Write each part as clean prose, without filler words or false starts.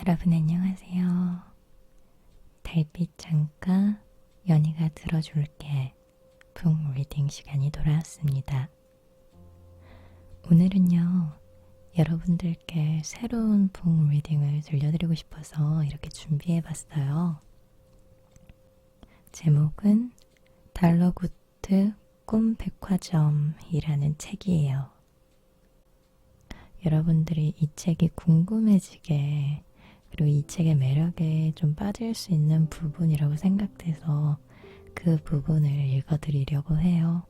여러분 안녕하세요. 달빛 창가 연희가 들어줄게 북 리딩 시간이 돌아왔습니다. 오늘은요, 여러분들께 새로운 북 리딩을 들려드리고 싶어서 이렇게 준비해봤어요. 제목은 달러구트 꿈백화점이라는 책이에요. 여러분들이 이 책이 궁금해지게, 그리고 이 책의 매력에 좀 빠질 수 있는 부분이라고 생각돼서 그 부분을 읽어드리려고 해요.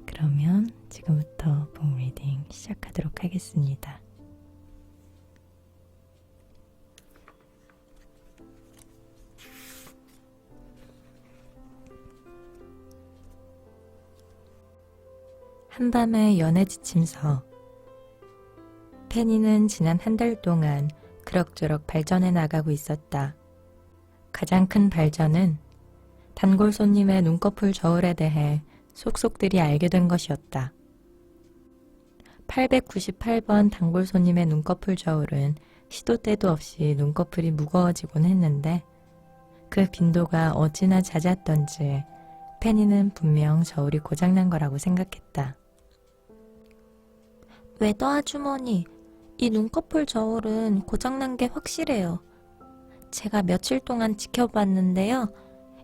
그러면 지금부터 북 리딩 시작하도록 하겠습니다. 한밤의 연애 지침서. 페니는 지난 한 달 동안 그럭저럭 발전해 나가고 있었다. 가장 큰 발전은 단골 손님의 눈꺼풀 저울에 대해 속속들이 알게 된 것이었다. 898번 단골 손님의 눈꺼풀 저울은 시도 때도 없이 눈꺼풀이 무거워지곤 했는데 그 빈도가 어찌나 잦았던지 페니는 분명 저울이 고장난 거라고 생각했다. 웨더 아주머니, 이 눈꺼풀 저울은 고장난 게 확실해요. 제가 며칠 동안 지켜봤는데요.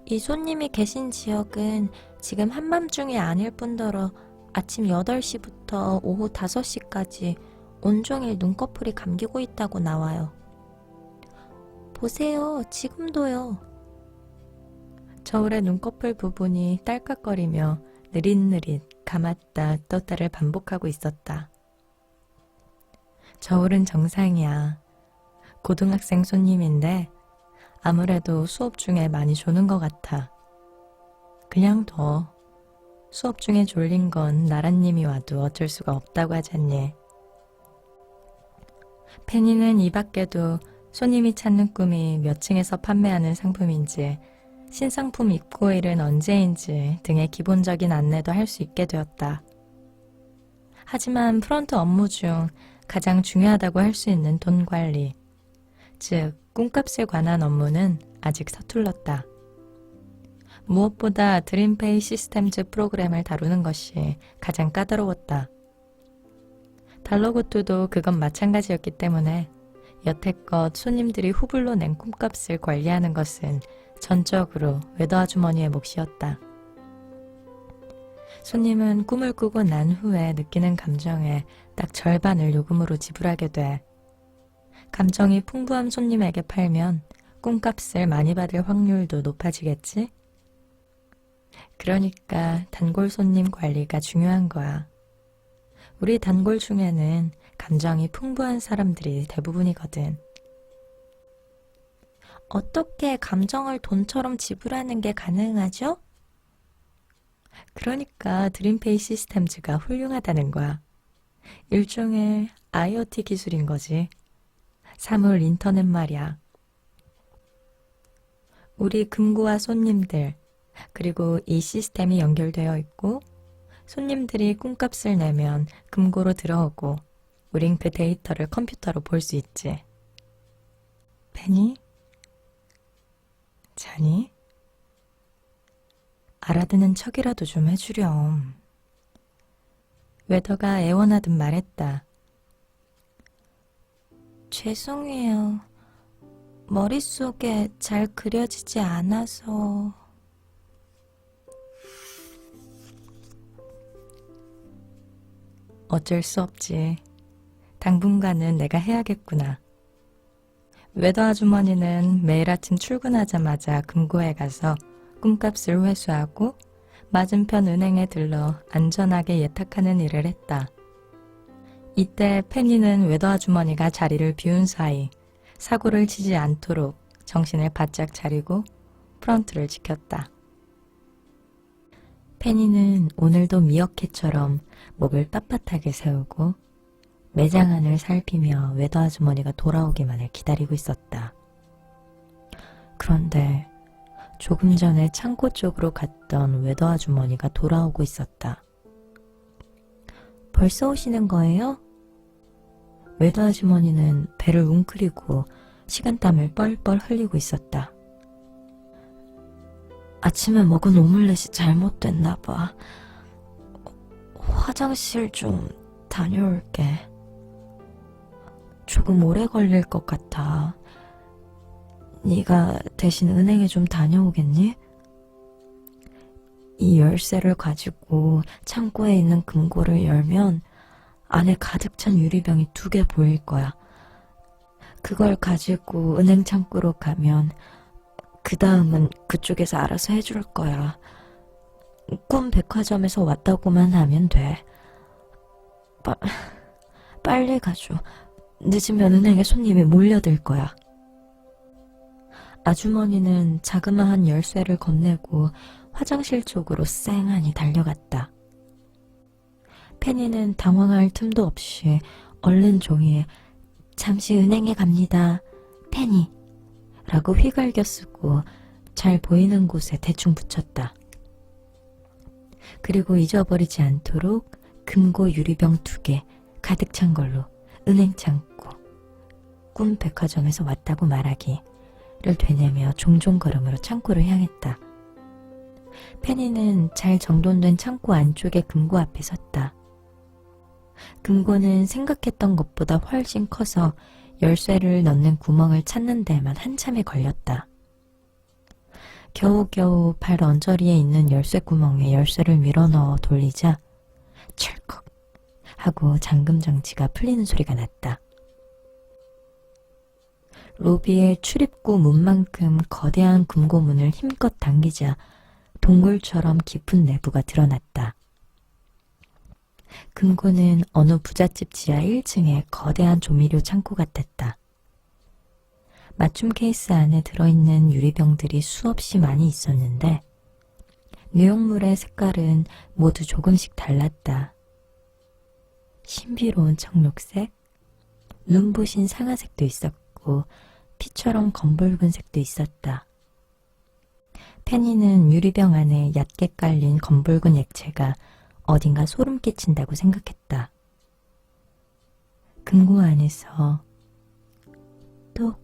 이 손님이 계신 지역은 지금 한밤중이 아닐 뿐더러 아침 8시부터 오후 5시까지 온종일 눈꺼풀이 감기고 있다고 나와요. 보세요, 지금도요. 저울의 눈꺼풀 부분이 딸깍거리며 느릿느릿 감았다 떴다를 반복하고 있었다. 저울은 정상이야. 고등학생 손님인데 아무래도 수업 중에 많이 조는 것 같아. 그냥 둬. 수업 중에 졸린 건 나라님이 와도 어쩔 수가 없다고 하잖니. 페니는 이 밖에도 손님이 찾는 꿈이 몇 층에서 판매하는 상품인지, 신상품 입고일은 언제인지 등의 기본적인 안내도 할 수 있게 되었다. 하지만 프런트 업무 중 가장 중요하다고 할 수 있는 돈 관리, 즉 꿈값에 관한 업무는 아직 서툴렀다. 무엇보다 드림페이 시스템즈 프로그램을 다루는 것이 가장 까다로웠다. 달러구트도 그건 마찬가지였기 때문에 여태껏 손님들이 후불로 낸 꿈값을 관리하는 것은 전적으로 웨더 아주머니의 몫이었다. 손님은 꿈을 꾸고 난 후에 느끼는 감정의 딱 절반을 요금으로 지불하게 돼. 감정이 풍부한 손님에게 팔면 꿈값을 많이 받을 확률도 높아지겠지? 그러니까 단골 손님 관리가 중요한 거야. 우리 단골 중에는 감정이 풍부한 사람들이 대부분이거든. 어떻게 감정을 돈처럼 지불하는 게 가능하죠? 그러니까 드림페이 시스템즈가 훌륭하다는 거야. 일종의 IoT 기술인 거지. 사물 인터넷 말이야. 우리 금고와 손님들, 그리고 이 시스템이 연결되어 있고 손님들이 꿈값을 내면 금고로 들어오고 우린 그 데이터를 컴퓨터로 볼 수 있지. 페니? 자니? 알아듣는 척이라도 좀 해주렴. 웨더가 애원하듯 말했다. 죄송해요. 머릿속에 잘 그려지지 않아서... 어쩔 수 없지. 당분간은 내가 해야겠구나. 웨더 아주머니는 매일 아침 출근하자마자 금고에 가서 꿈값을 회수하고 맞은편 은행에 들러 안전하게 예탁하는 일을 했다. 이때 페니는 웨더 아주머니가 자리를 비운 사이 사고를 치지 않도록 정신을 바짝 차리고 프런트를 지켰다. 페니는 오늘도 미어캣처럼 목을 빳빳하게 세우고 매장 안을 살피며 웨더 아주머니가 돌아오기만을 기다리고 있었다. 그런데 조금 전에 창고 쪽으로 갔던 웨더 아주머니가 돌아오고 있었다. 벌써 오시는 거예요? 외도 아주머니는 배를 웅크리고 식은땀을 뻘뻘 흘리고 있었다. 아침에 먹은 오믈렛이 잘못됐나 봐. 화장실 좀 다녀올게. 조금 오래 걸릴 것 같아. 네가 대신 은행에 좀 다녀오겠니? 이 열쇠를 가지고 창고에 있는 금고를 열면 안에 가득 찬 유리병이 2개 보일 거야. 그걸 가지고 은행 창고로 가면 그 다음은 그쪽에서 알아서 해줄 거야. 꿈 백화점에서 왔다고만 하면 돼. 빨리 가줘. 늦으면 은행에 손님이 몰려들 거야. 아주머니는 자그마한 열쇠를 건네고 화장실 쪽으로 쌩하니 달려갔다. 페니는 당황할 틈도 없이 얼른 종이에 잠시 은행에 갑니다. 페니 라고 휘갈겨 쓰고 잘 보이는 곳에 대충 붙였다. 그리고 잊어버리지 않도록 금고 유리병 2개 가득 찬 걸로 은행 창고, 꿈 백화점에서 왔다고 말하기를 되뇌며 종종 걸음으로 창고를 향했다. 페니는 잘 정돈된 창고 안쪽의 금고 앞에 섰다. 금고는 생각했던 것보다 훨씬 커서 열쇠를 넣는 구멍을 찾는 데만 한참이 걸렸다. 겨우겨우 발 언저리에 있는 열쇠 구멍에 열쇠를 밀어넣어 돌리자 철컥 하고 잠금 장치가 풀리는 소리가 났다. 로비의 출입구 문만큼 거대한 금고문을 힘껏 당기자 동굴처럼 깊은 내부가 드러났다. 금고는 어느 부잣집 지하 1층의 거대한 조미료 창고 같았다. 맞춤 케이스 안에 들어있는 유리병들이 수없이 많이 있었는데 내용물의 색깔은 모두 조금씩 달랐다. 신비로운 청록색, 눈부신 상아색도 있었고 피처럼 검붉은 색도 있었다. 페니는 유리병 안에 얕게 깔린 검붉은 액체가 어딘가 소름 끼친다고 생각했다. 금고 안에서 똑,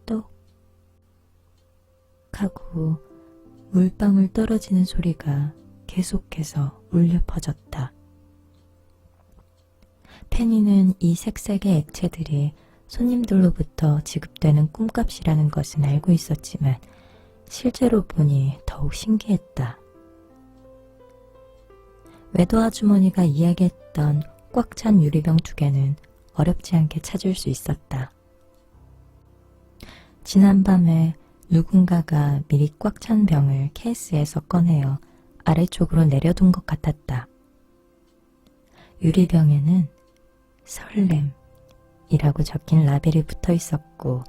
똑 하고 물방울 떨어지는 소리가 계속해서 울려 퍼졌다. 페니는 이 색색의 액체들이 손님들로부터 지급되는 꿈값이라는 것은 알고 있었지만 실제로 보니 더욱 신기했다. 외도 아주머니가 이야기했던 꽉 찬 유리병 2개는 어렵지 않게 찾을 수 있었다. 지난밤에 누군가가 미리 꽉 찬 병을 케이스에서 꺼내어 아래쪽으로 내려둔 것 같았다. 유리병에는 설렘이라고 적힌 라벨이 붙어 있었고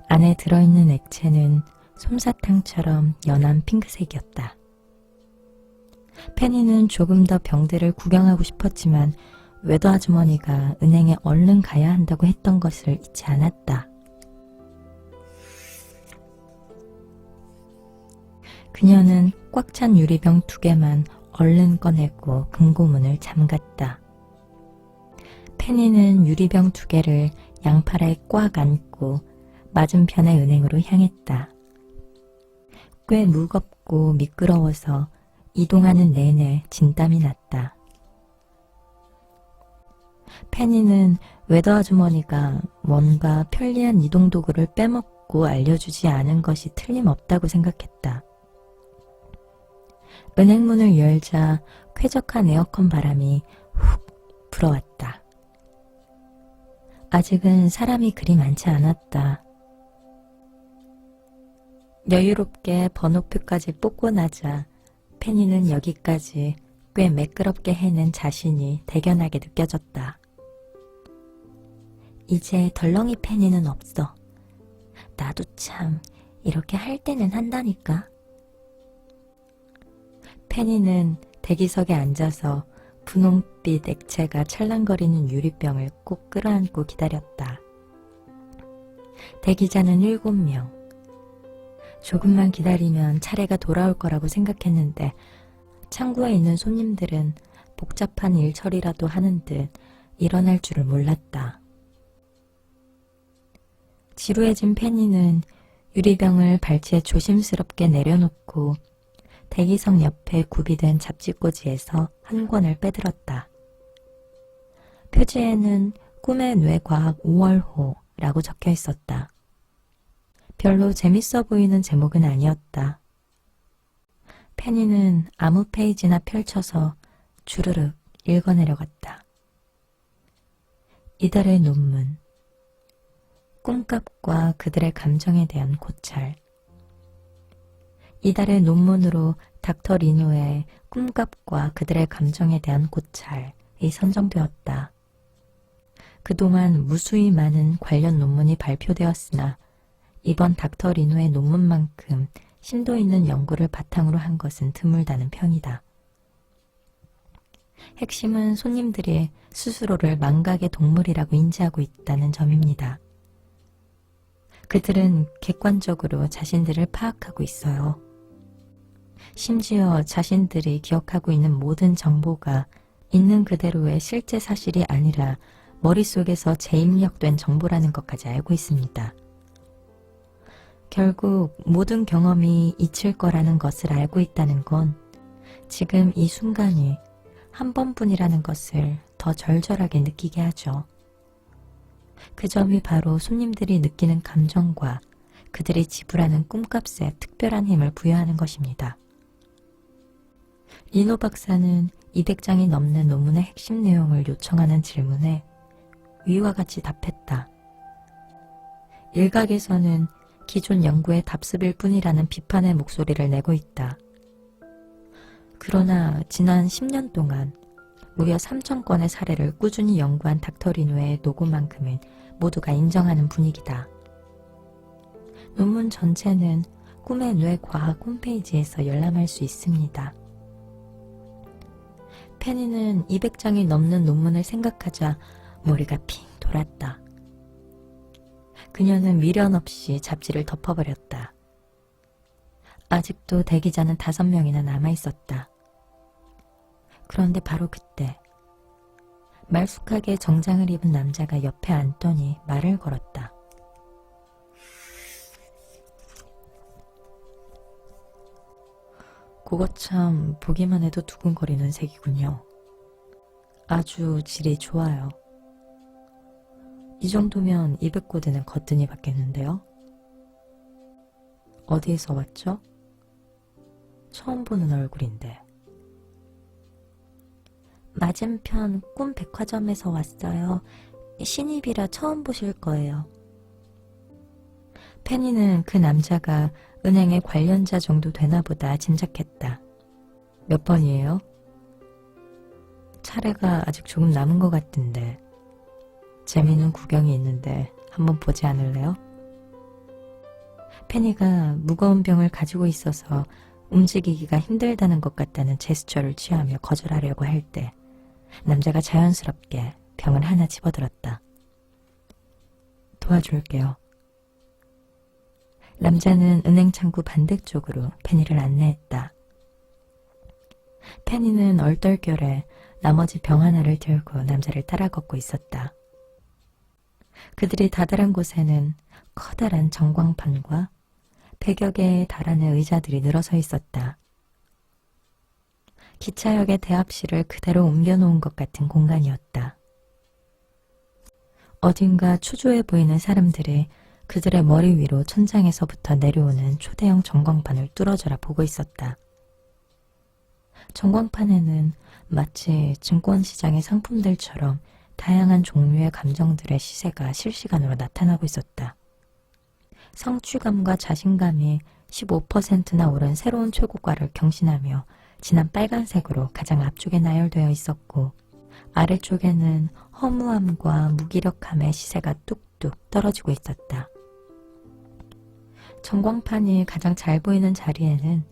안에 들어있는 액체는 솜사탕처럼 연한 핑크색이었다. 페니는 조금 더 병들을 구경하고 싶었지만 외도 아주머니가 은행에 얼른 가야 한다고 했던 것을 잊지 않았다. 그녀는 꽉 찬 유리병 2개만 얼른 꺼내고 금고문을 잠갔다. 페니는 유리병 2개를 양팔에 꽉 안고 맞은편의 은행으로 향했다. 꽤 무겁고 미끄러워서 이동하는 내내 진땀이 났다. 페니는 외도 아주머니가 뭔가 편리한 이동 도구를 빼먹고 알려주지 않은 것이 틀림없다고 생각했다. 은행문을 열자 쾌적한 에어컨 바람이 훅 불어왔다. 아직은 사람이 그리 많지 않았다. 여유롭게 번호표까지 뽑고 나자 페니는 여기까지 꽤 매끄럽게 해낸 자신이 대견하게 느껴졌다. 이제 덜렁이 페니는 없어. 나도 참 이렇게 할 때는 한다니까. 페니는 대기석에 앉아서 분홍빛 액체가 찰랑거리는 유리병을 꼭 끌어안고 기다렸다. 대기자는 7명. 조금만 기다리면 차례가 돌아올 거라고 생각했는데 창구에 있는 손님들은 복잡한 일처리라도 하는 듯 일어날 줄을 몰랐다. 지루해진 페니는 유리병을 발치에 조심스럽게 내려놓고 대기석 옆에 구비된 잡지꽂이에서 한 권을 빼들었다. 표지에는 꿈의 뇌과학 5월호라고 적혀 있었다. 별로 재밌어 보이는 제목은 아니었다. 페니는 아무 페이지나 펼쳐서 주르륵 읽어내려갔다. 이달의 논문, 꿈값과 그들의 감정에 대한 고찰. 이달의 논문으로 닥터 리노의 꿈값과 그들의 감정에 대한 고찰이 선정되었다. 그동안 무수히 많은 관련 논문이 발표되었으나 이번 닥터 리노의 논문만큼 심도 있는 연구를 바탕으로 한 것은 드물다는 평이다. 핵심은 손님들이 스스로를 망각의 동물이라고 인지하고 있다는 점입니다. 그들은 객관적으로 자신들을 파악하고 있어요. 심지어 자신들이 기억하고 있는 모든 정보가 있는 그대로의 실제 사실이 아니라 머릿속에서 재입력된 정보라는 것까지 알고 있습니다. 결국 모든 경험이 잊힐 거라는 것을 알고 있다는 건 지금 이 순간이 한 번뿐이라는 것을 더 절절하게 느끼게 하죠. 그 점이 바로 손님들이 느끼는 감정과 그들이 지불하는 꿈값에 특별한 힘을 부여하는 것입니다. 리노 박사는 200장이 넘는 논문의 핵심 내용을 요청하는 질문에 위와 같이 답했다. 일각에서는 기존 연구의 답습일 뿐이라는 비판의 목소리를 내고 있다. 그러나 지난 10년 동안 무려 3,000건의 사례를 꾸준히 연구한 닥터 리노의 노고만큼은 모두가 인정하는 분위기다. 논문 전체는 꿈의 뇌 과학 홈페이지에서 열람할 수 있습니다. 페니는 200장이 넘는 논문을 생각하자 머리가 핑 돌았다. 그녀는 미련 없이 잡지를 덮어버렸다. 아직도 대기자는 5명이나 남아있었다. 그런데 바로 그때 말쑥하게 정장을 입은 남자가 옆에 앉더니 말을 걸었다. 그거 참 보기만 해도 두근거리는 색이군요. 아주 질이 좋아요. 이 정도면 200고대는 거뜬히 받겠는데요. 어디에서 왔죠? 처음 보는 얼굴인데. 맞은편 꿈 백화점에서 왔어요. 신입이라 처음 보실 거예요. 페니는 그 남자가 은행의 관련자 정도 되나 보다 짐작했다. 몇 번이에요? 차례가 아직 조금 남은 것 같은데. 재미있는 구경이 있는데 한번 보지 않을래요? 페니가 무거운 병을 가지고 있어서 움직이기가 힘들다는 것 같다는 제스처를 취하며 거절하려고 할 때 남자가 자연스럽게 병을 하나 집어들었다. 도와줄게요. 남자는 은행 창구 반대쪽으로 페니를 안내했다. 페니는 얼떨결에 나머지 병 하나를 들고 남자를 따라 걷고 있었다. 그들이 다다른 곳에는 커다란 전광판과 100여 개에 달하는 의자들이 늘어서 있었다. 기차역의 대합실을 그대로 옮겨놓은 것 같은 공간이었다. 어딘가 초조해 보이는 사람들이 그들의 머리 위로 천장에서부터 내려오는 초대형 전광판을 뚫어져라 보고 있었다. 전광판에는 마치 증권시장의 상품들처럼 다양한 종류의 감정들의 시세가 실시간으로 나타나고 있었다. 성취감과 자신감이 15%나 오른 새로운 최고가를 경신하며 진한 빨간색으로 가장 앞쪽에 나열되어 있었고 아래쪽에는 허무함과 무기력함의 시세가 뚝뚝 떨어지고 있었다. 전광판이 가장 잘 보이는 자리에는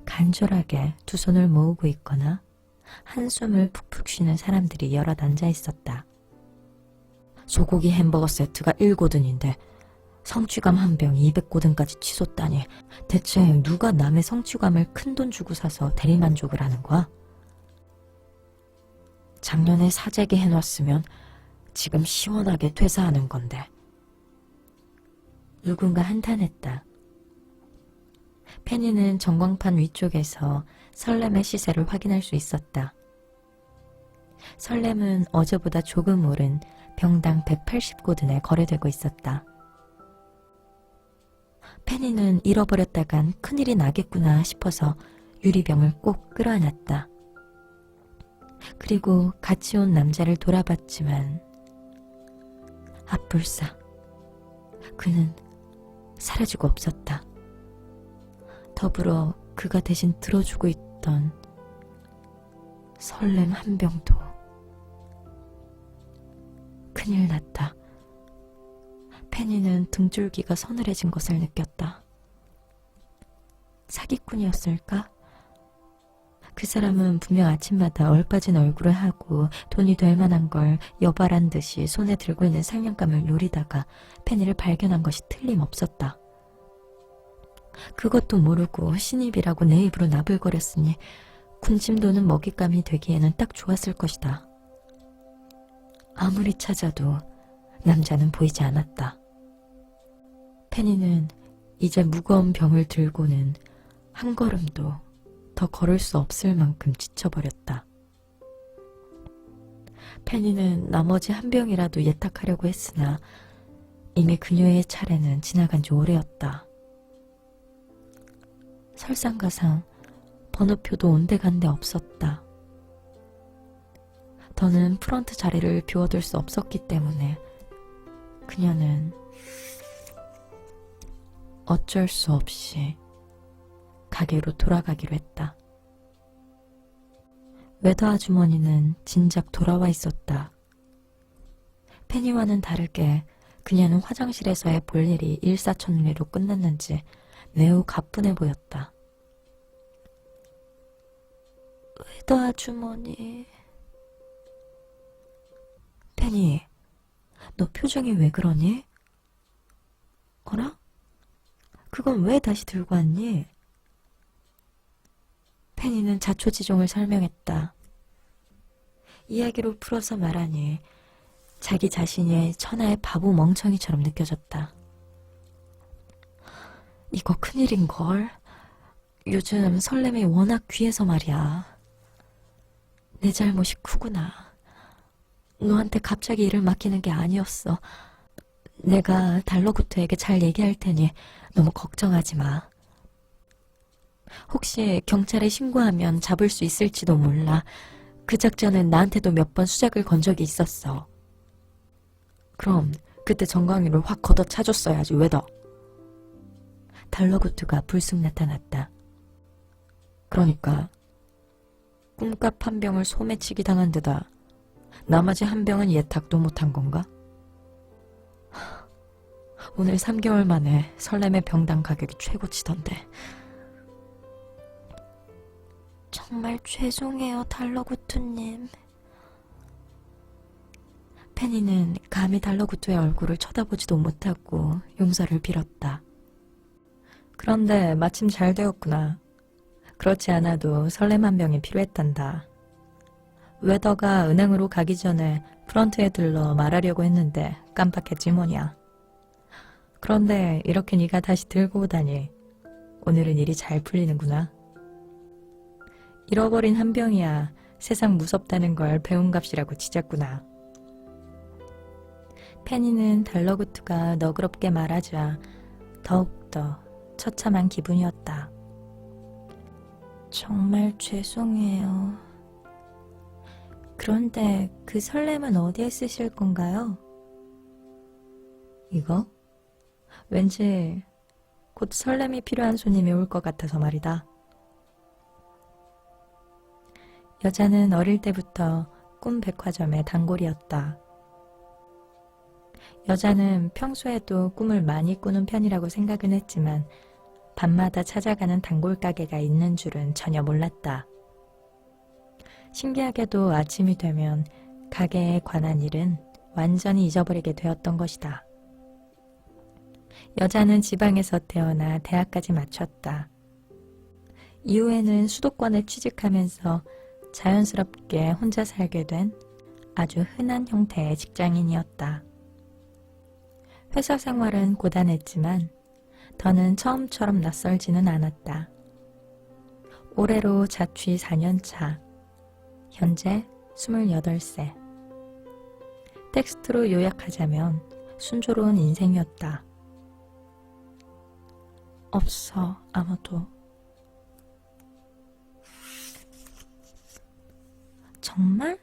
간절하게 두 손을 모으고 있거나 한숨을 푹푹 쉬는 사람들이 여럿 앉아 있었다. 소고기 햄버거 세트가 1고든인데 성취감 한 병 200고든까지 치솟다니 대체 누가 남의 성취감을 큰돈 주고 사서 대리만족을 하는 거야? 작년에 사재기 해놨으면 지금 시원하게 퇴사하는 건데. 누군가 한탄했다. 페니는 전광판 위쪽에서 설렘의 시세를 확인할 수 있었다. 설렘은 어제보다 조금 오른 병당 180고든에 거래되고 있었다. 페니는 잃어버렸다간 큰일이 나겠구나 싶어서 유리병을 꼭 끌어안았다. 그리고 같이 온 남자를 돌아봤지만 앞불사, 그는 사라지고 없었다. 더불어 그가 대신 들어주고 있던 설렘 한 병도. 큰일 났다. 페니는 등줄기가 서늘해진 것을 느꼈다. 사기꾼이었을까? 그 사람은 분명 아침마다 얼빠진 얼굴을 하고 돈이 될 만한 걸 여발한 듯이 손에 들고 있는 상냥감을 노리다가 페니를 발견한 것이 틀림없었다. 그것도 모르고 신입이라고 내 입으로 나불거렸으니 군침 도는 먹잇감이 되기에는 딱 좋았을 것이다. 아무리 찾아도 남자는 보이지 않았다. 페니는 이제 무거운 병을 들고는 한 걸음도 더 걸을 수 없을 만큼 지쳐버렸다. 페니는 나머지 한 병이라도 예탁하려고 했으나 이미 그녀의 차례는 지나간 지 오래였다. 설상가상 번호표도 온데간데 없었다. 더는 프런트 자리를 비워둘 수 없었기 때문에 그녀는 어쩔 수 없이 가게로 돌아가기로 했다. 웨더 아주머니는 진작 돌아와 있었다. 페니와는 다르게 그녀는 화장실에서의 볼일이 일사천리로 끝났는지 매우 가뿐해 보였다. 웨더 아주머니. 페니, 너 표정이 왜 그러니? 어라? 그건 왜 다시 들고 왔니? 페니는 자초지종을 설명했다. 이야기로 풀어서 말하니 자기 자신이 천하의 바보 멍청이처럼 느껴졌다. 이거 큰일인걸. 요즘 설렘이 워낙 귀해서 말이야. 내 잘못이 크구나. 너한테 갑자기 일을 맡기는 게 아니었어. 내가 달러구트에게 잘 얘기할 테니 너무 걱정하지 마. 혹시 경찰에 신고하면 잡을 수 있을지도 몰라. 그 작전은 나한테도 몇 번 수작을 건 적이 있었어. 그럼 그때 정강이를 확 걷어차줬어야지, 웨더. 달러구트가 불쑥 나타났다. 그러니까 꿈값 한 병을 소매치기 당한 데다 나머지 한 병은 예탁도 못한 건가? 오늘 3개월 만에 설렘의 병당 가격이 최고치던데. 정말 죄송해요, 달러구트님. 페니는 감히 달러구트의 얼굴을 쳐다보지도 못하고 용서를 빌었다. 그런데 마침 잘 되었구나. 그렇지 않아도 설렘 한 병이 필요했단다. 웨더가 은행으로 가기 전에 프런트에 들러 말하려고 했는데 깜빡했지 뭐냐. 그런데 이렇게 네가 다시 들고 오다니 오늘은 일이 잘 풀리는구나. 잃어버린 한 병이야 세상 무섭다는 걸 배운 값이라고 치잤구나. 페니는 달러구트가 너그럽게 말하자 더욱더 처참한 기분이었다. 정말 죄송해요. 그런데 그 설렘은 어디에 쓰실 건가요? 이거? 왠지 곧 설렘이 필요한 손님이 올 것 같아서 말이다. 여자는 어릴 때부터 꿈 백화점의 단골이었다. 여자는 평소에도 꿈을 많이 꾸는 편이라고 생각은 했지만 밤마다 찾아가는 단골 가게가 있는 줄은 전혀 몰랐다. 신기하게도 아침이 되면 가게에 관한 일은 완전히 잊어버리게 되었던 것이다. 여자는 지방에서 태어나 대학까지 마쳤다. 이후에는 수도권에 취직하면서 자연스럽게 혼자 살게 된 아주 흔한 형태의 직장인이었다. 회사 생활은 고단했지만 더는 처음처럼 낯설지는 않았다. 올해로 자취 4년 차, 현재 28세. 텍스트로 요약하자면 순조로운 인생이었다. 없어, 아무도. 정말?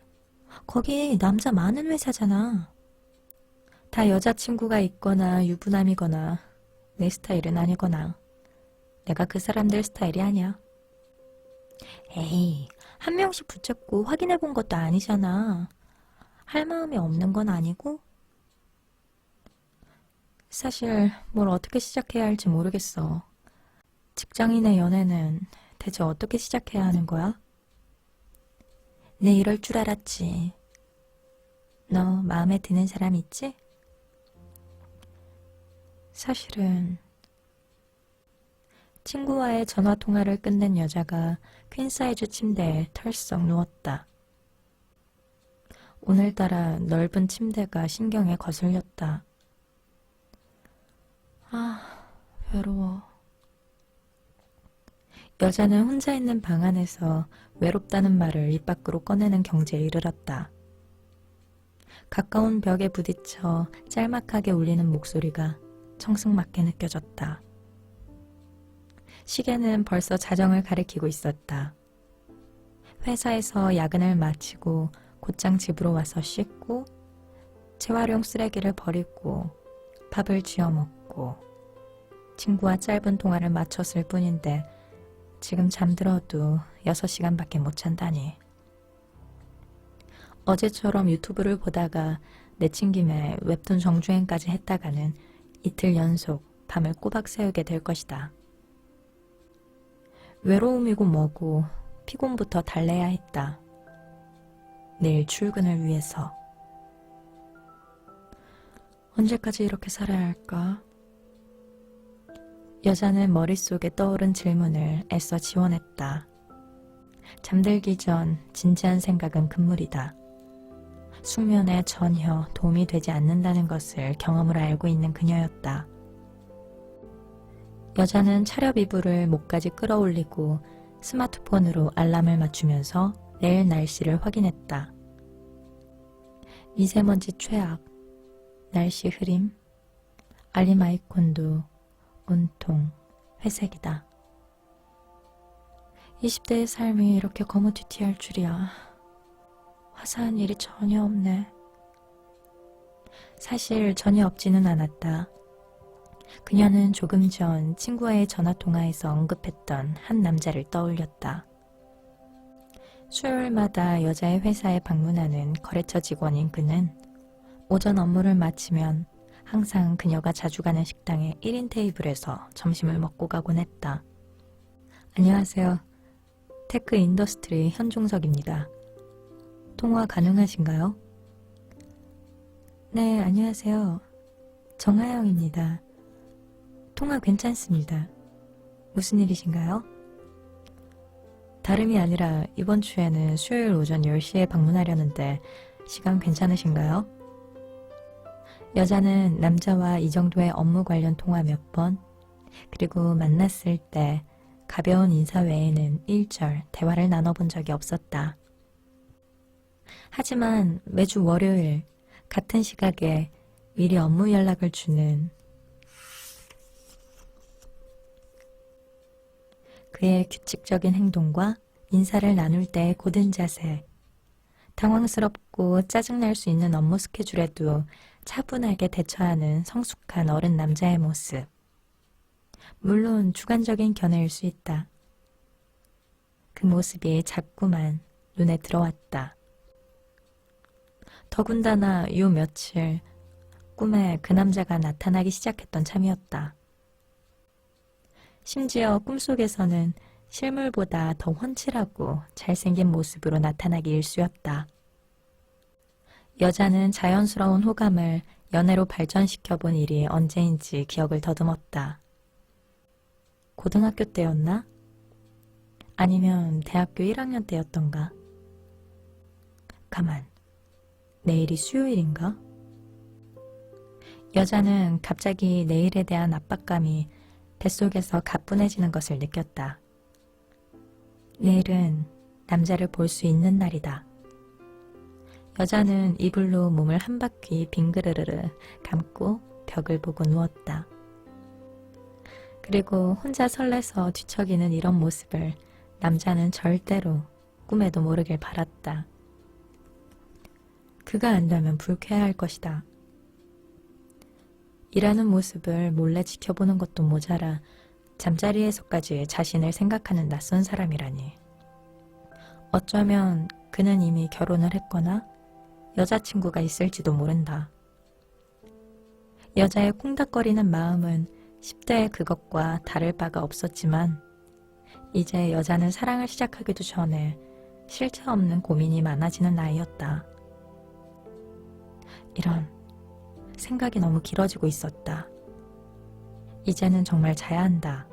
거기 남자 많은 회사잖아. 다 여자친구가 있거나 유부남이거나 내 스타일은 아니거나 내가 그 사람들 스타일이 아니야. 에이, 한 명씩 붙잡고 확인해 본 것도 아니잖아. 할 마음이 없는 건 아니고? 사실 뭘 어떻게 시작해야 할지 모르겠어. 직장인의 연애는 대체 어떻게 시작해야 하는 거야? 내 이럴 줄 알았지. 너 마음에 드는 사람 있지? 사실은 친구와의 전화 통화를 끝낸 여자가 퀸사이즈 침대에 털썩 누웠다. 오늘따라 넓은 침대가 신경에 거슬렸다. 아, 외로워. 여자는 혼자 있는 방 안에서 외롭다는 말을 입 밖으로 꺼내는 경지에 이르렀다. 가까운 벽에 부딪혀 짤막하게 울리는 목소리가 청승맞게 느껴졌다. 시계는 벌써 자정을 가리키고 있었다. 회사에서 야근을 마치고 곧장 집으로 와서 씻고 재활용 쓰레기를 버리고 밥을 지어 먹고 친구와 짧은 통화를 마쳤을 뿐인데 지금 잠들어도 6시간밖에 못 잔다니. 어제처럼 유튜브를 보다가 내친 김에 웹툰 정주행까지 했다가는 이틀 연속 밤을 꼬박 새우게 될 것이다. 외로움이고 뭐고 피곤부터 달래야 했다. 내일 출근을 위해서. 언제까지 이렇게 살아야 할까? 여자는 머릿속에 떠오른 질문을 애써 지워냈다. 잠들기 전 진지한 생각은 금물이다. 숙면에 전혀 도움이 되지 않는다는 것을 경험으로 알고 있는 그녀였다. 여자는 차렵 이불을 목까지 끌어올리고 스마트폰으로 알람을 맞추면서 내일 날씨를 확인했다. 미세먼지 최악, 날씨 흐림, 알림 아이콘도 온통 회색이다. 20대의 삶이 이렇게 거무튀튀할 줄이야. 화사한 일이 전혀 없네. 사실 전혀 없지는 않았다. 그녀는 조금 전 친구와의 전화통화에서 언급했던 한 남자를 떠올렸다. 수요일마다 여자의 회사에 방문하는 거래처 직원인 그는 오전 업무를 마치면 항상 그녀가 자주 가는 식당의 1인 테이블에서 점심을 먹고 가곤 했다. 안녕하세요. 테크 인더스트리 현종석입니다. 통화 가능하신가요? 네, 안녕하세요. 정하영입니다. 통화 괜찮습니다. 무슨 일이신가요? 다름이 아니라 이번 주에는 수요일 오전 10시에 방문하려는데 시간 괜찮으신가요? 여자는 남자와 이 정도의 업무 관련 통화 몇 번, 그리고 만났을 때 가벼운 인사 외에는 일절 대화를 나눠본 적이 없었다. 하지만 매주 월요일 같은 시각에 미리 업무 연락을 주는 그의 규칙적인 행동과 인사를 나눌 때의 고든 자세, 당황스럽고 짜증날 수 있는 업무 스케줄에도 차분하게 대처하는 성숙한 어른 남자의 모습. 물론 주관적인 견해일 수 있다. 그 모습이 자꾸만 눈에 들어왔다. 더군다나 요 며칠 꿈에 그 남자가 나타나기 시작했던 참이었다. 심지어 꿈속에서는 실물보다 더 훤칠하고 잘생긴 모습으로 나타나기 일쑤였다. 여자는 자연스러운 호감을 연애로 발전시켜본 일이 언제인지 기억을 더듬었다. 고등학교 때였나? 아니면 대학교 1학년 때였던가? 가만, 내일이 수요일인가? 여자는 갑자기 내일에 대한 압박감이 뱃속에서 가뿐해지는 것을 느꼈다. 내일은 남자를 볼 수 있는 날이다. 여자는 이불로 몸을 한 바퀴 빙그르르르 감고 벽을 보고 누웠다. 그리고 혼자 설레서 뒤척이는 이런 모습을 남자는 절대로 꿈에도 모르길 바랐다. 그가 안다면 불쾌할 것이다. 일하는 모습을 몰래 지켜보는 것도 모자라 잠자리에서까지 자신을 생각하는 낯선 사람이라니. 어쩌면 그는 이미 결혼을 했거나 여자친구가 있을지도 모른다. 여자의 콩닥거리는 마음은 10대의 그것과 다를 바가 없었지만 이제 여자는 사랑을 시작하기도 전에 실체 없는 고민이 많아지는 나이였다. 이런 생각이 너무 길어지고 있었다. 이제는 정말 자야 한다.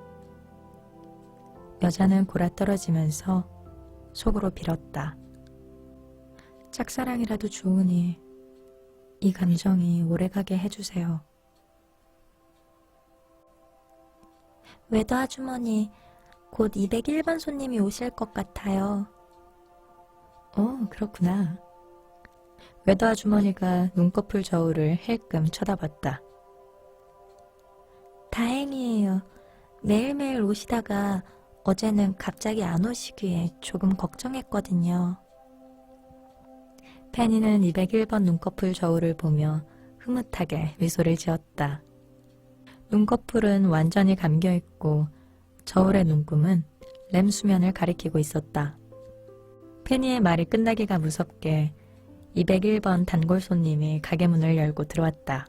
여자는 골아떨어지면서 속으로 빌었다. 짝사랑이라도 좋으니 이 감정이 오래가게 해주세요. 외도 아주머니, 곧 201번 손님이 오실 것 같아요. 그렇구나. 외도 아주머니가 눈꺼풀 저울을 힐끔 쳐다봤다. 다행이에요. 매일매일 오시다가 어제는 갑자기 안 오시기에 조금 걱정했거든요. 페니는 201번 눈꺼풀 저울을 보며 흐뭇하게 미소를 지었다. 눈꺼풀은 완전히 감겨있고 저울의 눈금은 램 수면을 가리키고 있었다. 페니의 말이 끝나기가 무섭게 201번 단골 손님이 가게 문을 열고 들어왔다.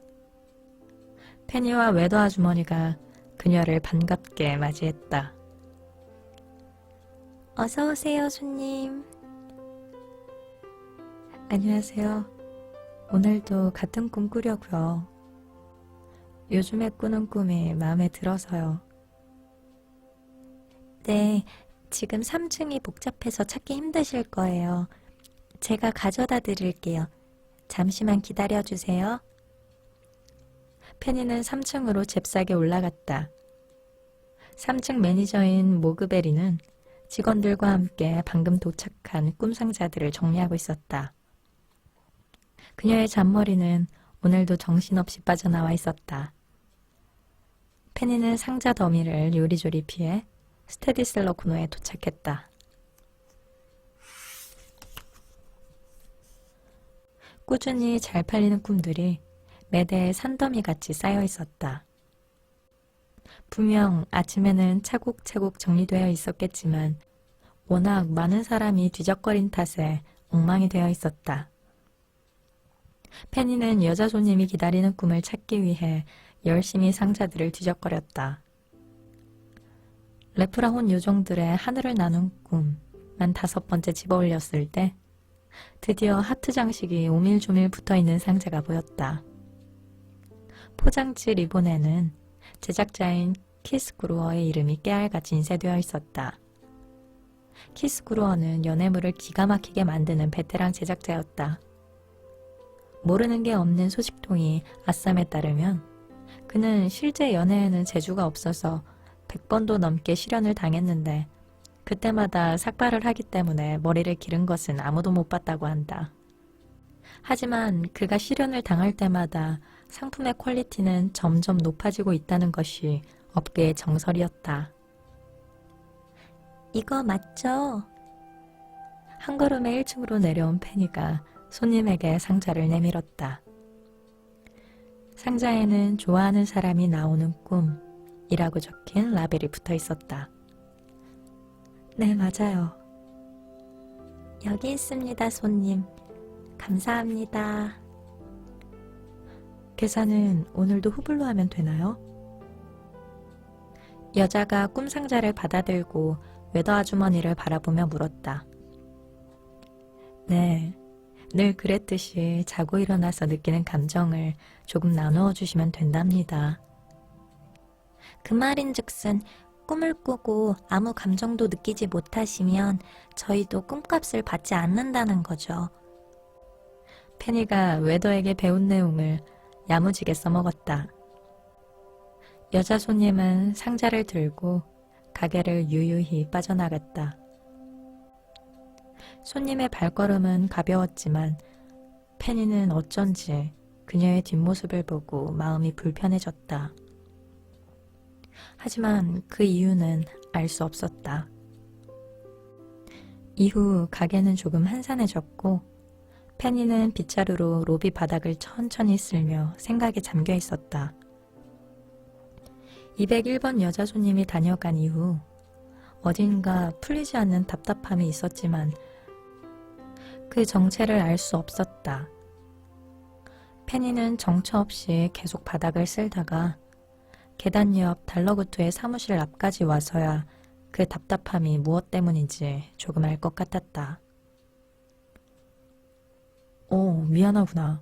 페니와 외도 아주머니가 그녀를 반갑게 맞이했다. 어서 오세요, 손님. 안녕하세요. 오늘도 같은 꿈 꾸려고요. 요즘에 꾸는 꿈이 마음에 들어서요. 네, 지금 3층이 복잡해서 찾기 힘드실 거예요. 제가 가져다 드릴게요. 잠시만 기다려주세요. 페니는 3층으로 잽싸게 올라갔다. 3층 매니저인 모그베리는 직원들과 함께 방금 도착한 꿈상자들을 정리하고 있었다. 그녀의 잔머리는 오늘도 정신없이 빠져나와 있었다. 페니는 상자 더미를 요리조리 피해 스테디셀러 코너에 도착했다. 꾸준히 잘 팔리는 꿈들이 매대에 산더미 같이 쌓여 있었다. 분명 아침에는 차곡차곡 정리되어 있었겠지만 워낙 많은 사람이 뒤적거린 탓에 엉망이 되어 있었다. 페니는 여자 손님이 기다리는 꿈을 찾기 위해 열심히 상자들을 뒤적거렸다. 레프라혼 요정들의 하늘을 나눈 꿈만 5번째 집어 올렸을 때 드디어 하트 장식이 오밀조밀 붙어있는 상자가 보였다. 포장지 리본에는 제작자인 키스 그루어의 이름이 깨알같이 인쇄되어 있었다. 키스 그루어는 연애물을 기가 막히게 만드는 베테랑 제작자였다. 모르는 게 없는 소식통이 아쌈에 따르면 그는 실제 연애에는 재주가 없어서 100번도 넘게 실연을 당했는데 그때마다 삭발을 하기 때문에 머리를 기른 것은 아무도 못 봤다고 한다. 하지만 그가 실연을 당할 때마다 상품의 퀄리티는 점점 높아지고 있다는 것이 업계의 정설이었다. 이거 맞죠? 한 걸음에 1층으로 내려온 페니가 손님에게 상자를 내밀었다. 상자에는 좋아하는 사람이 나오는 꿈이라고 적힌 라벨이 붙어 있었다. 네, 맞아요. 여기 있습니다, 손님. 감사합니다. 계산은 오늘도 후불로 하면 되나요? 여자가 꿈 상자를 받아들고 외도 아주머니를 바라보며 물었다. 네, 늘 그랬듯이 자고 일어나서 느끼는 감정을 조금 나누어 주시면 된답니다. 그 말인즉슨 꿈을 꾸고 아무 감정도 느끼지 못하시면 저희도 꿈값을 받지 않는다는 거죠. 페니가 웨더에게 배운 내용을 야무지게 써먹었다. 여자 손님은 상자를 들고 가게를 유유히 빠져나갔다. 손님의 발걸음은 가벼웠지만 페니는 어쩐지 그녀의 뒷모습을 보고 마음이 불편해졌다. 하지만 그 이유는 알 수 없었다. 이후 가게는 조금 한산해졌고 페니는 빗자루로 로비 바닥을 천천히 쓸며 생각에 잠겨 있었다. 201번 여자 손님이 다녀간 이후 어딘가 풀리지 않는 답답함이 있었지만 그 정체를 알 수 없었다. 페니는 정처 없이 계속 바닥을 쓸다가 계단 옆 달러구트의 사무실 앞까지 와서야 그 답답함이 무엇 때문인지 조금 알 것 같았다. 미안하구나.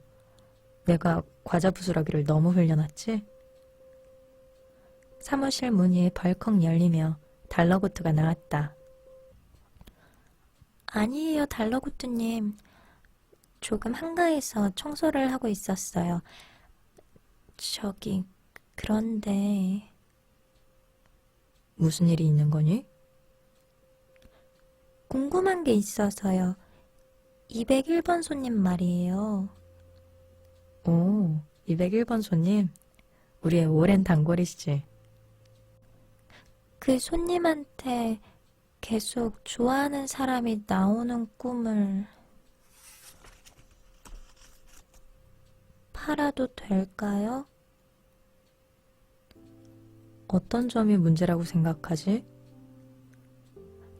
내가 과자 부스러기를 너무 흘려놨지? 사무실 문이 벌컥 열리며 달러구트가 나왔다. 아니에요, 달러구트님. 조금 한가해서 청소를 하고 있었어요. 그런데 무슨 일이 있는 거니? 궁금한 게 있어서요. 201번 손님 말이에요. 201번 손님. 우리의 오랜 단골이시지. 그 손님한테 계속 좋아하는 사람이 나오는 꿈을 팔아도 될까요? 어떤 점이 문제라고 생각하지?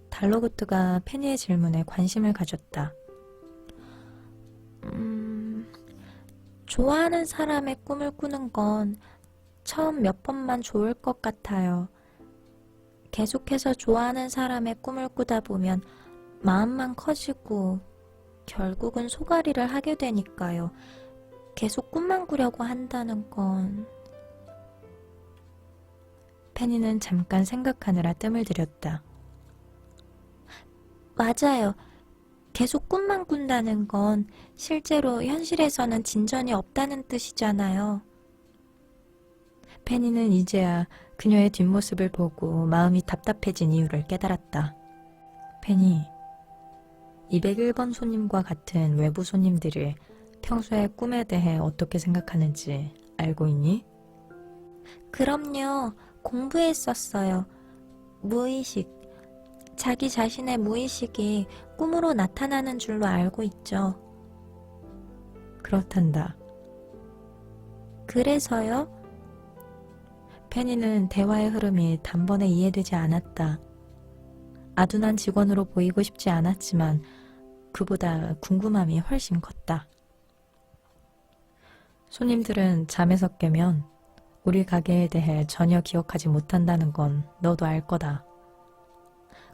달러구트가 페니의 질문에 관심을 가졌다. 좋아하는 사람의 꿈을 꾸는 건 처음 몇 번만 좋을 것 같아요. 계속해서 좋아하는 사람의 꿈을 꾸다 보면 마음만 커지고 결국은 소가리를 하게 되니까요. 계속 꿈만 꾸려고 한다는 건... 페니는 잠깐 생각하느라 뜸을 들였다. 맞아요. 계속 꿈만 꾼다는 건 실제로 현실에서는 진전이 없다는 뜻이잖아요. 페니는 이제야 그녀의 뒷모습을 보고 마음이 답답해진 이유를 깨달았다. 페니, 201번 손님과 같은 외부 손님들이 평소에 꿈에 대해 어떻게 생각하는지 알고 있니? 그럼요. 공부했었어요. 무의식. 자기 자신의 무의식이 꿈으로 나타나는 줄로 알고 있죠. 그렇단다. 그래서요? 페니는 대화의 흐름이 단번에 이해되지 않았다. 아둔한 직원으로 보이고 싶지 않았지만 그보다 궁금함이 훨씬 컸다. 손님들은 잠에서 깨면 우리 가게에 대해 전혀 기억하지 못한다는 건 너도 알 거다.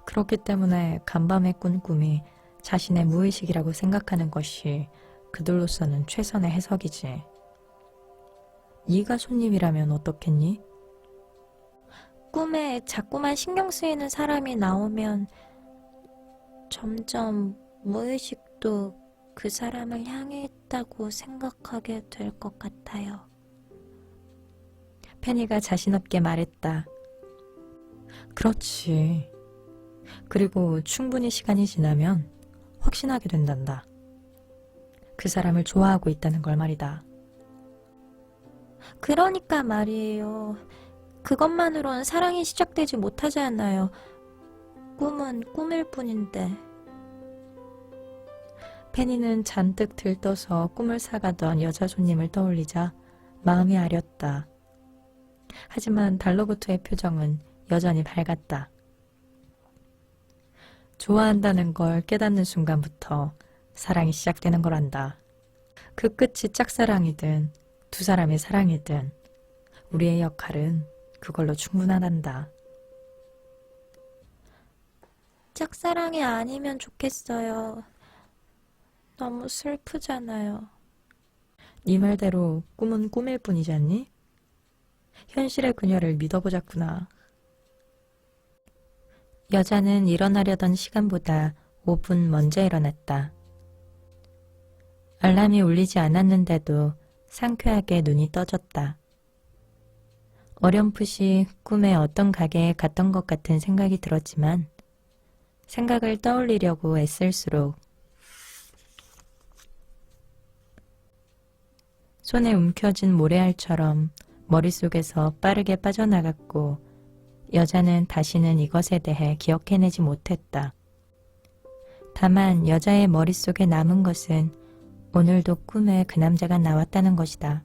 그렇기 때문에 간밤에 꾼 꿈이 자신의 무의식이라고 생각하는 것이 그들로서는 최선의 해석이지. 네가 손님이라면 어떻겠니? 꿈에 자꾸만 신경 쓰이는 사람이 나오면 점점 무의식도 그 사람을 향해 있다고 생각하게 될 것 같아요. 페니가 자신 없게 말했다. 그렇지. 그리고 충분히 시간이 지나면 확신하게 된단다. 그 사람을 좋아하고 있다는 걸 말이다. 그러니까 말이에요. 그것만으론 사랑이 시작되지 못하잖아요. 꿈은 꿈일 뿐인데. 페니는 잔뜩 들떠서 꿈을 사가던 여자 손님을 떠올리자 마음이 아렸다. 하지만 달러구트의 표정은 여전히 밝았다. 좋아한다는 걸 깨닫는 순간부터 사랑이 시작되는 거란다. 그 끝이 짝사랑이든 두 사람의 사랑이든 우리의 역할은 그걸로 충분하단다. 짝사랑이 아니면 좋겠어요. 너무 슬프잖아요. 네 말대로 꿈은 꿈일 뿐이잖니? 현실의 그녀를 믿어보자꾸나. 여자는 일어나려던 시간보다 5분 먼저 일어났다. 알람이 울리지 않았는데도 상쾌하게 눈이 떠졌다. 어렴풋이 꿈에 어떤 가게에 갔던 것 같은 생각이 들었지만 생각을 떠올리려고 애쓸수록 손에 움켜쥔 모래알처럼 머릿속에서 빠르게 빠져나갔고 여자는 다시는 이것에 대해 기억해내지 못했다. 다만 여자의 머릿속에 남은 것은 오늘도 꿈에 그 남자가 나왔다는 것이다.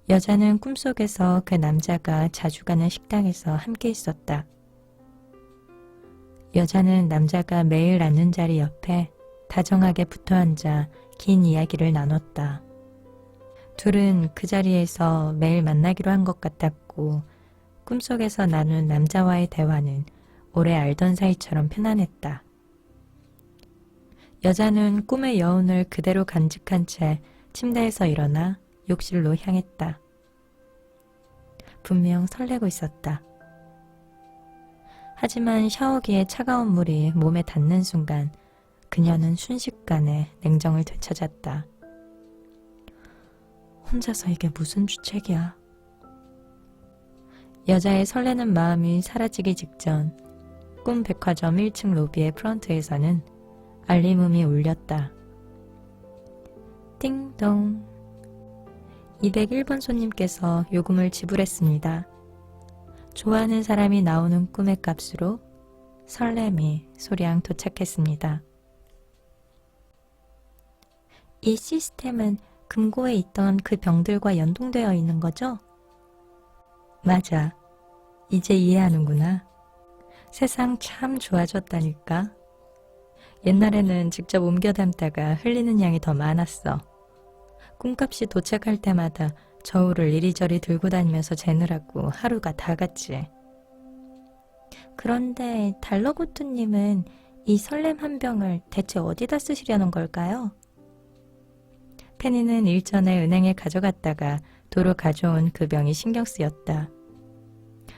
여자는 꿈속에서 그 남자가 자주 가는 식당에서 함께 있었다. 여자는 남자가 매일 앉는 자리 옆에 다정하게 붙어 앉아 긴 이야기를 나눴다. 둘은 그 자리에서 매일 만나기로 한 것 같았고 꿈속에서 나눈 남자와의 대화는 오래 알던 사이처럼 편안했다. 여자는 꿈의 여운을 그대로 간직한 채 침대에서 일어나 욕실로 향했다. 분명 설레고 있었다. 하지만 샤워기의 차가운 물이 몸에 닿는 순간 그녀는 순식간에 냉정을 되찾았다. 혼자서 이게 무슨 주책이야. 여자의 설레는 마음이 사라지기 직전 꿈 백화점 1층 로비의 프런트에서는 알림음이 울렸다. 띵동. 201번 손님께서 요금을 지불했습니다. 좋아하는 사람이 나오는 꿈의 값으로 설렘이 소량 도착했습니다. 이 시스템은 금고에 있던 그 병들과 연동되어 있는 거죠? 맞아. 이제 이해하는구나. 세상 참 좋아졌다니까. 옛날에는 직접 옮겨 담다가 흘리는 양이 더 많았어. 꿈값이 도착할 때마다 저울을 이리저리 들고 다니면서 재느라고 하루가 다 갔지. 그런데 달러고트님은 이 설렘 한 병을 대체 어디다 쓰시려는 걸까요? 페니는 일전에 은행에 가져갔다가 도로 가져온 그 병이 신경 쓰였다.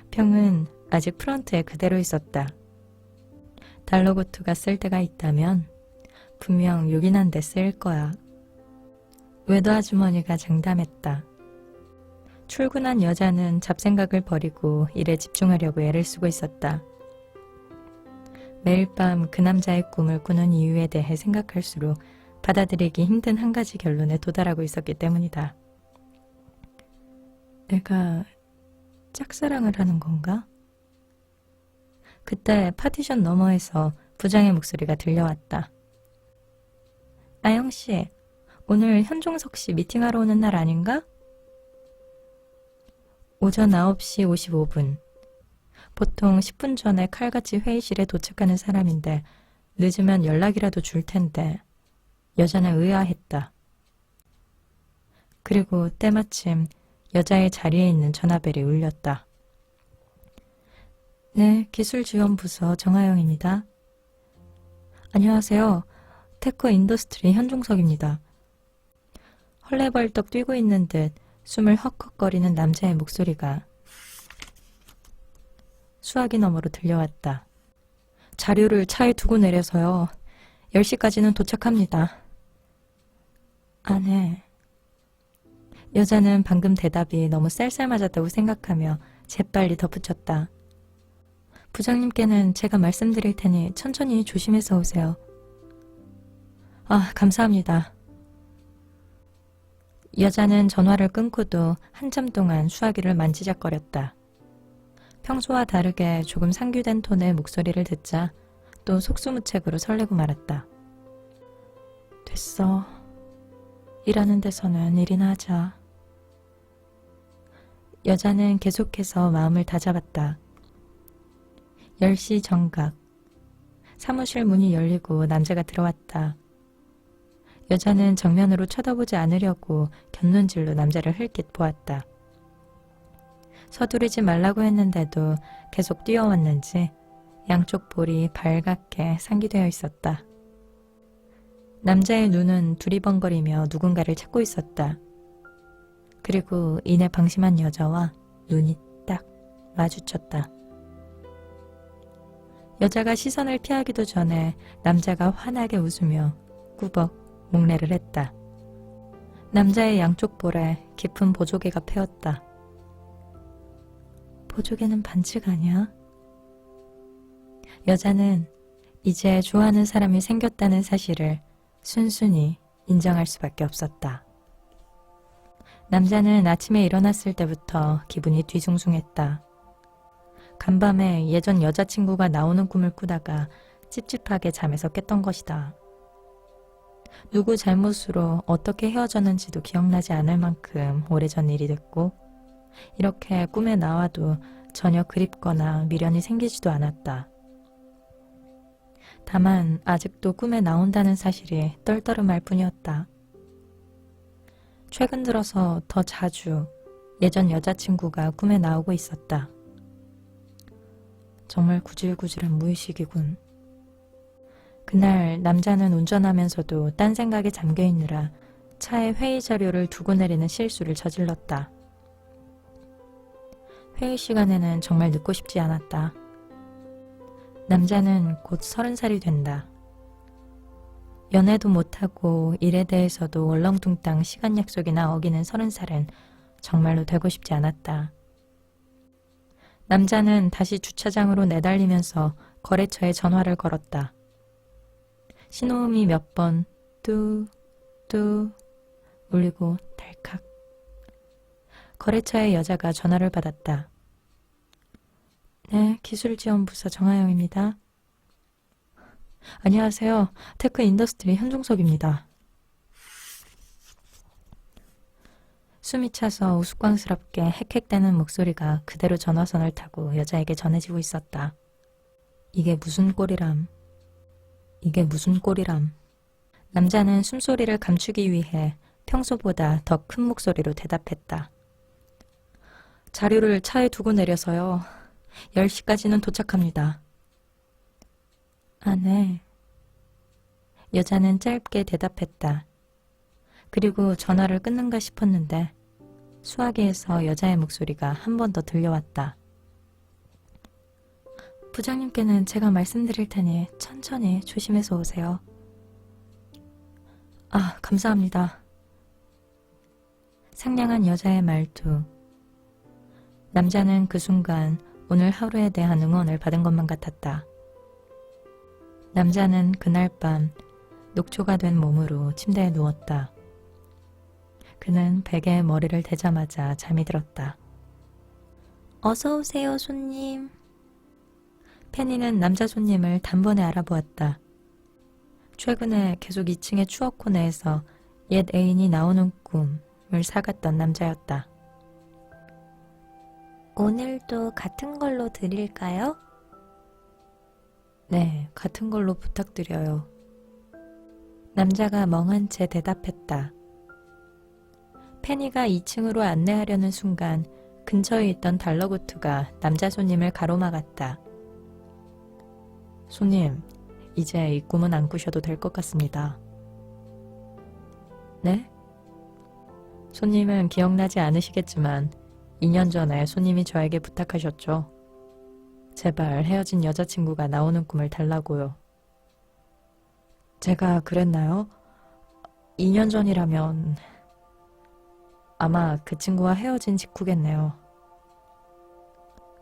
병은 아직 프런트에 그대로 있었다. 달러고트가 쓸 데가 있다면 분명 요긴한 데 쓰일 거야. 외도 아주머니가 장담했다. 출근한 여자는 잡생각을 버리고 일에 집중하려고 애를 쓰고 있었다. 매일 밤 그 남자의 꿈을 꾸는 이유에 대해 생각할수록 받아들이기 힘든 한 가지 결론에 도달하고 있었기 때문이다. 내가 짝사랑을 하는 건가? 그때 파티션 너머에서 부장의 목소리가 들려왔다. 아영씨, 오늘 현종석씨 미팅하러 오는 날 아닌가? 오전 9시 55분. 보통 10분 전에 칼같이 회의실에 도착하는 사람인데 늦으면 연락이라도 줄 텐데 여자는 의아했다. 그리고 때마침 여자의 자리에 있는 전화벨이 울렸다. 네, 기술지원부서 정하영입니다. 안녕하세요. 테크 인더스트리 현종석입니다. 헐레벌떡 뛰고 있는 듯 숨을 헉헉거리는 남자의 목소리가 수화기 너머로 들려왔다. 자료를 차에 두고 내려서요. 10시까지는 도착합니다. 아, 네. 여자는 방금 대답이 너무 쌀쌀맞았다고 생각하며 재빨리 덧붙였다. 부장님께는 제가 말씀드릴 테니 천천히 조심해서 오세요. 아, 감사합니다. 여자는 전화를 끊고도 한참 동안 수화기를 만지작거렸다. 평소와 다르게 조금 상규된 톤의 목소리를 듣자 또 속수무책으로 설레고 말았다. 됐어. 일하는 데서는 일이나 하자. 여자는 계속해서 마음을 다잡았다. 10시 정각. 사무실 문이 열리고 남자가 들어왔다. 여자는 정면으로 쳐다보지 않으려고 곁눈질로 남자를 흘낏 보았다. 서두르지 말라고 했는데도 계속 뛰어왔는지 양쪽 볼이 발갛게 상기되어 있었다. 남자의 눈은 두리번거리며 누군가를 찾고 있었다. 그리고 이내 방심한 여자와 눈이 딱 마주쳤다. 여자가 시선을 피하기도 전에 남자가 환하게 웃으며 꾸벅 목례를 했다. 남자의 양쪽 볼에 깊은 보조개가 패었다. 보조개는 반칙 아니야? 여자는 이제 좋아하는 사람이 생겼다는 사실을 순순히 인정할 수밖에 없었다. 남자는 아침에 일어났을 때부터 기분이 뒤숭숭했다. 간밤에 예전 여자친구가 나오는 꿈을 꾸다가 찝찝하게 잠에서 깼던 것이다. 누구 잘못으로 어떻게 헤어졌는지도 기억나지 않을 만큼 오래전 일이 됐고, 이렇게 꿈에 나와도 전혀 그립거나 미련이 생기지도 않았다. 다만 아직도 꿈에 나온다는 사실이 떨떠름할 뿐이었다. 최근 들어서 더 자주 예전 여자친구가 꿈에 나오고 있었다. 정말 구질구질한 무의식이군. 그날 남자는 운전하면서도 딴 생각에 잠겨있느라 차에 회의 자료를 두고 내리는 실수를 저질렀다. 회의 시간에는 정말 늦고 싶지 않았다. 남자는 곧 30살이 된다. 연애도 못하고 일에 대해서도 얼렁뚱땅 시간 약속이나 어기는 30살은 정말로 되고 싶지 않았다. 남자는 다시 주차장으로 내달리면서 거래처에 전화를 걸었다. 신호음이 몇 번 뚜 울리고 달칵. 거래처의 여자가 전화를 받았다. 네, 기술지원부서 정하영입니다. 안녕하세요. 테크 인더스트리 현종석입니다. 숨이 차서 우스꽝스럽게 헥헥대는 목소리가 그대로 전화선을 타고 여자에게 전해지고 있었다. 이게 무슨 꼴이람. 이게 무슨 꼴이람. 남자는 숨소리를 감추기 위해 평소보다 더 큰 목소리로 대답했다. 자료를 차에 두고 내려서요. 10시까지는 도착합니다. 아, 네. 여자는 짧게 대답했다. 그리고 전화를 끊는가 싶었는데 수화기에서 여자의 목소리가 한 번 더 들려왔다. 부장님께는 제가 말씀드릴 테니 천천히 조심해서 오세요. 아, 감사합니다. 상냥한 여자의 말투. 남자는 그 순간 오늘 하루에 대한 응원을 받은 것만 같았다. 남자는 그날 밤 녹초가 된 몸으로 침대에 누웠다. 그는 베개에 머리를 대자마자 잠이 들었다. 어서 오세요, 손님. 페니는 남자 손님을 단번에 알아보았다. 최근에 계속 2층의 추억 코너에서 옛 애인이 나오는 꿈을 사갔던 남자였다. 오늘도 같은 걸로 드릴까요? 네, 같은 걸로 부탁드려요. 남자가 멍한 채 대답했다. 페니가 2층으로 안내하려는 순간 근처에 있던 달러구트가 남자 손님을 가로막았다. 손님, 이제 이 꿈은 안 꾸셔도 될 것 같습니다. 네? 손님은 기억나지 않으시겠지만 2년 전에 손님이 저에게 부탁하셨죠. 제발 헤어진 여자친구가 나오는 꿈을 달라고요. 제가 그랬나요? 2년 전이라면 아마 그 친구와 헤어진 직후겠네요.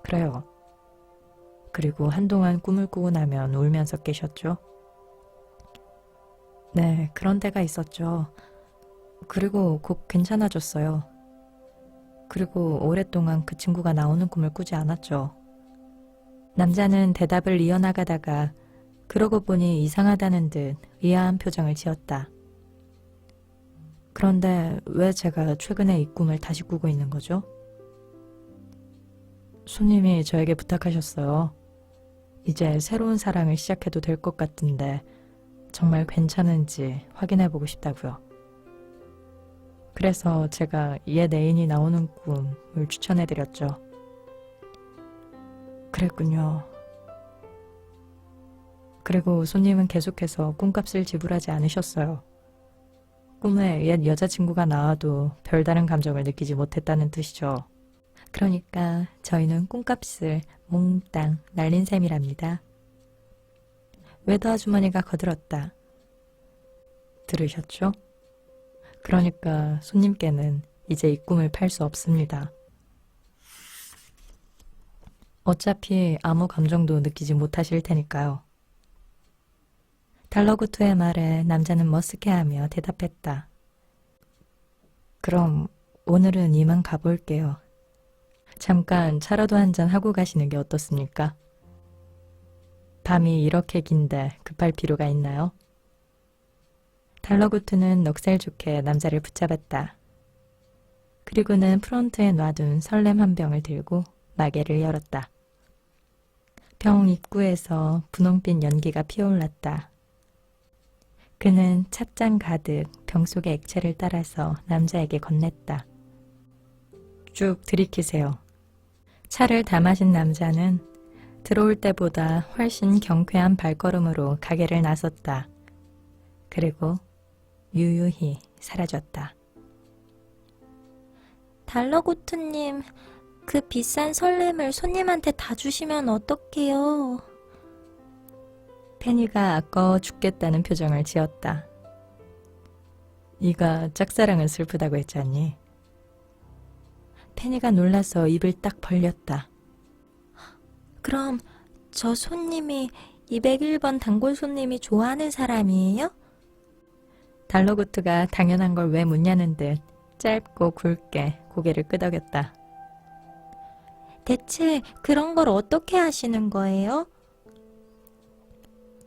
그래요. 그리고 한동안 꿈을 꾸고 나면 울면서 깨셨죠? 네, 그런 때가 있었죠. 그리고 곧 괜찮아졌어요. 그리고 오랫동안 그 친구가 나오는 꿈을 꾸지 않았죠. 남자는 대답을 이어나가다가 그러고 보니 이상하다는 듯 의아한 표정을 지었다. 그런데 왜 제가 최근에 이 꿈을 다시 꾸고 있는 거죠? 손님이 저에게 부탁하셨어요. 이제 새로운 사랑을 시작해도 될 것 같은데 정말 괜찮은지 확인해보고 싶다고요. 그래서 제가 옛 애인이 나오는 꿈을 추천해드렸죠. 그랬군요. 그리고 손님은 계속해서 꿈값을 지불하지 않으셨어요. 꿈에 옛 여자친구가 나와도 별다른 감정을 느끼지 못했다는 뜻이죠. 그러니까 저희는 꿈값을 몽땅 날린 셈이랍니다. 외도 아주머니가 거들었다. 들으셨죠? 그러니까 손님께는 이제 이 꿈을 팔 수 없습니다. 어차피 아무 감정도 느끼지 못하실 테니까요. 달러구트의 말에 남자는 머쓱해하며 대답했다. 그럼 오늘은 이만 가볼게요. 잠깐 차라도 한잔 하고 가시는 게 어떻습니까? 밤이 이렇게 긴데 급할 필요가 있나요? 달러구트는 넉살 좋게 남자를 붙잡았다. 그리고는 프론트에 놔둔 설렘 한 병을 들고 마개를 열었다. 병 입구에서 분홍빛 연기가 피어올랐다. 그는 찻잔 가득 병 속의 액체를 따라서 남자에게 건넸다. 쭉 들이키세요. 차를 다 마신 남자는 들어올 때보다 훨씬 경쾌한 발걸음으로 가게를 나섰다. 그리고 유유히 사라졌다. 달러구트님, 그 비싼 설렘을 손님한테 다 주시면 어떡해요? 페니가 아까워 죽겠다는 표정을 지었다. 네가 짝사랑은 슬프다고 했지 않니? 페니가 놀라서 입을 딱 벌렸다. 그럼 저 손님이 201번 단골 손님이 좋아하는 사람이에요? 달러구트가 당연한 걸 왜 묻냐는 듯 짧고 굵게 고개를 끄덕였다. 대체 그런 걸 어떻게 하시는 거예요?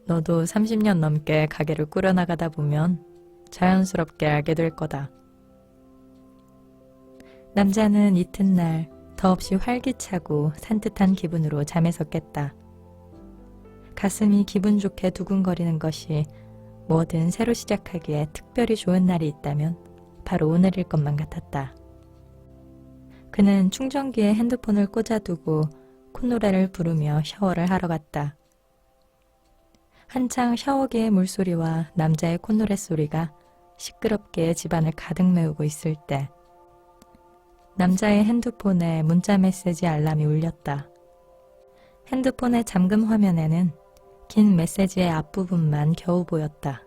너도 30년 넘게 가게를 꾸려나가다 보면 자연스럽게 알게 될 거다. 남자는 이튿날 더없이 활기차고 산뜻한 기분으로 잠에서 깼다. 가슴이 기분 좋게 두근거리는 것이 뭐든 새로 시작하기에 특별히 좋은 날이 있다면 바로 오늘일 것만 같았다. 그는 충전기에 핸드폰을 꽂아두고 콧노래를 부르며 샤워를 하러 갔다. 한창 샤워기의 물소리와 남자의 콧노래 소리가 시끄럽게 집안을 가득 메우고 있을 때 남자의 핸드폰에 문자 메시지 알람이 울렸다. 핸드폰의 잠금 화면에는 긴 메시지의 앞부분만 겨우 보였다.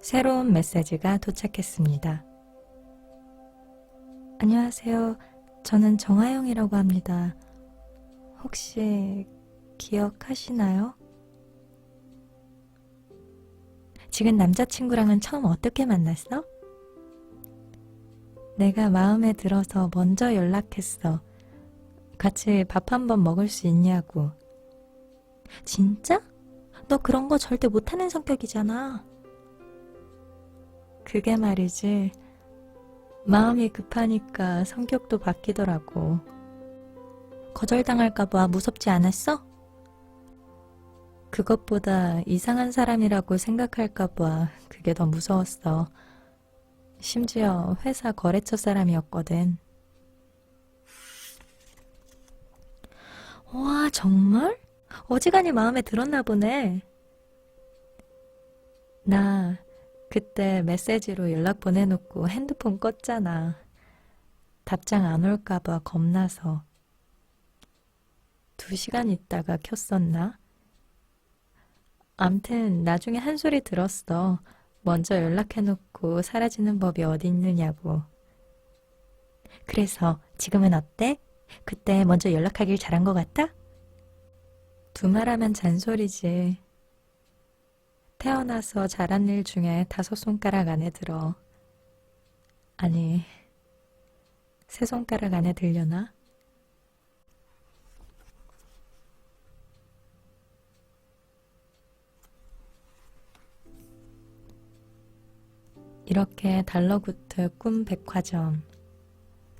새로운 메시지가 도착했습니다. 안녕하세요. 저는 정하영이라고 합니다. 혹시 기억하시나요? 지금 남자친구랑은 처음 어떻게 만났어? 내가 마음에 들어서 먼저 연락했어. 같이 밥 한번 먹을 수 있냐고. 진짜? 너 그런 거 절대 못하는 성격이잖아. 그게 말이지. 마음이 급하니까 성격도 바뀌더라고. 거절당할까봐 무섭지 않았어? 그것보다 이상한 사람이라고 생각할까봐 그게 더 무서웠어. 심지어 회사 거래처 사람이었거든. 와, 정말? 어지간히 마음에 들었나 보네. 나 그때 메시지로 연락 보내놓고 핸드폰 껐잖아. 답장 안 올까봐 겁나서. 2시간 있다가 켰었나? 암튼 나중에 한 소리 들었어. 먼저 연락해놓고 사라지는 법이 어디 있느냐고. 그래서 지금은 어때? 그때 먼저 연락하길 잘한 것 같아? 두말하면 잔소리지. 태어나서 잘한 일 중에 5손가락 안에 들어. 아니, 3손가락 안에 들려나? 이렇게 달러구트 꿈 백화점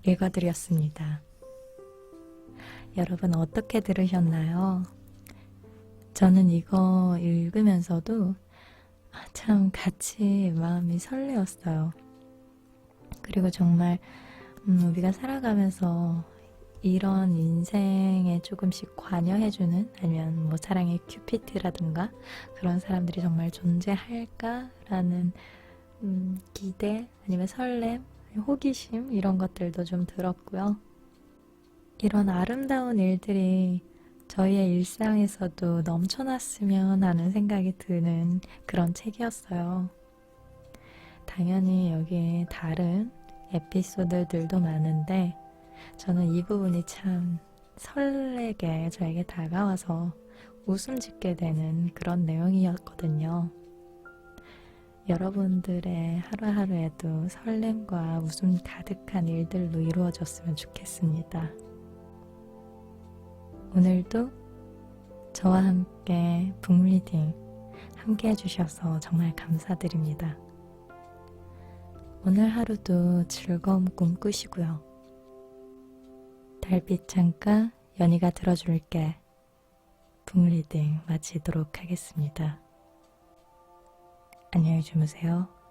읽어드렸습니다. 여러분 어떻게 들으셨나요? 저는 이거 읽으면서도 참 같이 마음이 설레었어요. 그리고 정말 우리가 살아가면서 이런 인생에 조금씩 관여해주는 아니면 뭐 사랑의 큐피트라든가 그런 사람들이 정말 존재할까라는 기대 아니면 설렘, 호기심 이런 것들도 좀 들었고요. 이런 아름다운 일들이 저희의 일상에서도 넘쳐났으면 하는 생각이 드는 그런 책이었어요. 당연히 여기에 다른 에피소드들도 많은데 저는 이 부분이 참 설레게 저에게 다가와서 웃음 짓게 되는 그런 내용이었거든요. 여러분들의 하루하루에도 설렘과 웃음 가득한 일들로 이루어졌으면 좋겠습니다. 오늘도 저와 함께 북리딩 함께 해주셔서 정말 감사드립니다. 오늘 하루도 즐거운 꿈 꾸시고요. 달빛 창가 연희가 들어줄게 북리딩 마치도록 하겠습니다. 안녕히 주무세요.